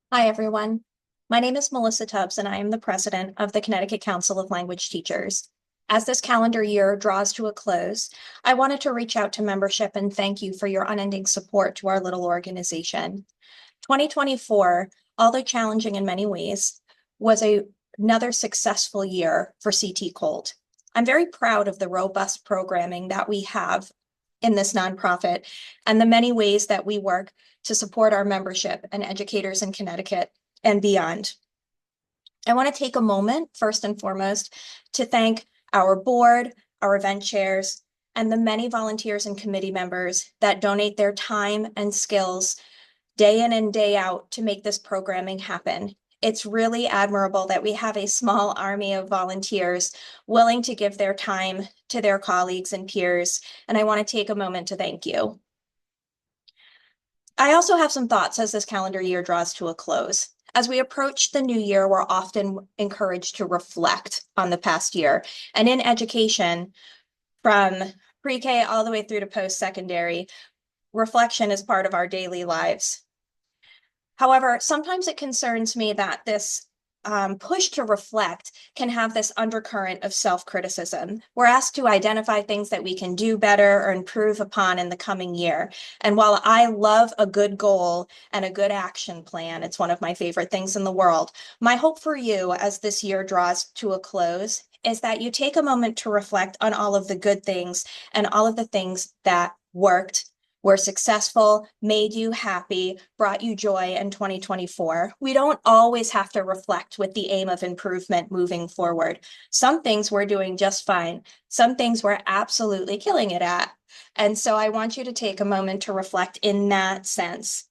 Hi, everyone. My name is Melissa Tubbs, and I am the president of the Connecticut Council of Language Teachers. As this calendar year draws to a close, I wanted to reach out to membership and thank you for your unending support to our little organization. 2024, although challenging in many ways, was another successful year for CT Colt. I'm very proud of the robust programming that we have in this nonprofit and the many ways that we work to support our membership and educators in Connecticut and beyond. I want to take a moment, first and foremost, to thank our board, our event chairs, and the many volunteers and committee members that donate their time and skills day in and day out to make this programming happen. It's really admirable that we have a small army of volunteers willing to give their time to their colleagues and peers, and I want to take a moment to thank you. I also have some thoughts as this calendar year draws to a close. As we approach the new year, we're often encouraged to reflect on the past year. And in education, from pre-K all the way through to post-secondary, reflection is part of our daily lives. However, sometimes it concerns me that this push to reflect can have this undercurrent of self-criticism. We're asked to identify things that we can do better or improve upon in the coming year. And while I love a good goal and a good action plan, it's one of my favorite things in the world. My hope for you as this year draws to a close is that you take a moment to reflect on all of the good things and all of the things that worked, were successful, made you happy, brought you joy in 2024. We don't always have to reflect with the aim of improvement moving forward. Some things we're doing just fine. Some things we're absolutely killing it at. And so I want you to take a moment to reflect in that sense.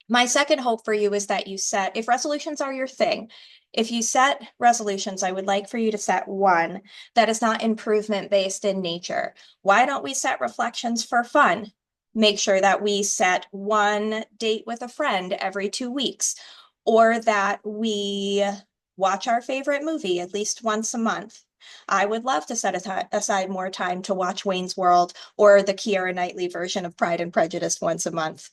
My second hope for you is that you set, if resolutions are your thing, if you set resolutions, I would like for you to set one that is not improvement based in nature. Why don't we set reflections for fun? Make sure that we set one date with a friend every 2 weeks, or that we watch our favorite movie at least once a month. I would love to set aside more time to watch Wayne's World or the Keira Knightley version of Pride and Prejudice once a month.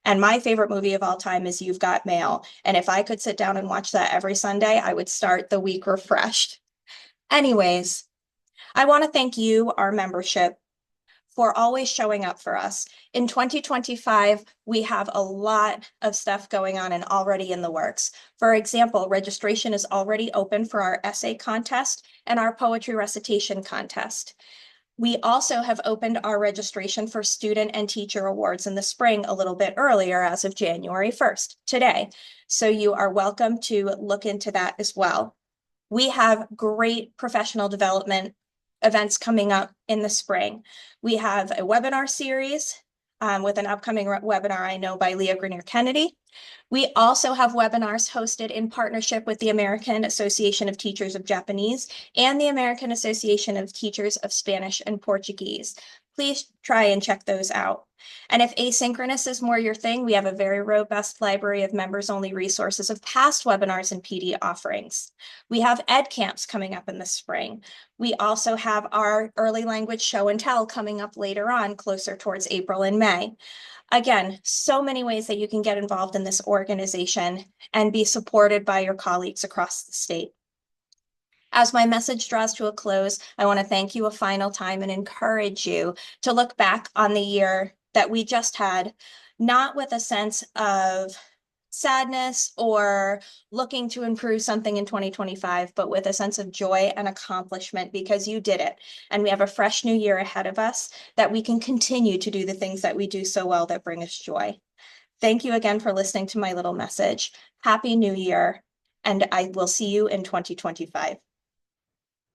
And my favorite movie of all time is You've Got Mail. And if I could sit down and watch that every Sunday, I would start the week refreshed. Anyways, I want to thank you, our membership, for always showing up for us. In 2025, we have a lot of stuff going on and already in the works. For example, registration is already open for our essay contest and our poetry recitation contest. We also have opened our registration for student and teacher awards in the spring a little bit earlier as of January 1st, today. So you are welcome to look into that as well. We have great professional development events coming up in the spring. We have a webinar series with an upcoming webinar I know by Leah Grenier Kennedy. We also have webinars hosted in partnership with the American Association of Teachers of Japanese and the American Association of Teachers of Spanish and Portuguese. Please try and check those out. And if asynchronous is more your thing, we have a very robust library of members-only resources of past webinars and PD offerings. We have ed camps coming up in the spring. We also have our early language show and tell coming up later on, closer towards April and May. Again, so many ways that you can get involved in this organization and be supported by your colleagues across the state. As my message draws to a close, I want to thank you a final time and encourage you to look back on the year that we just had, not with a sense of sadness or looking to improve something in 2025, but with a sense of joy and accomplishment because you did it. And we have a fresh new year ahead of us that we can continue to do the things that we do so well that bring us joy. Thank you again for listening to my little message. Happy New Year, and I will see you in 2025.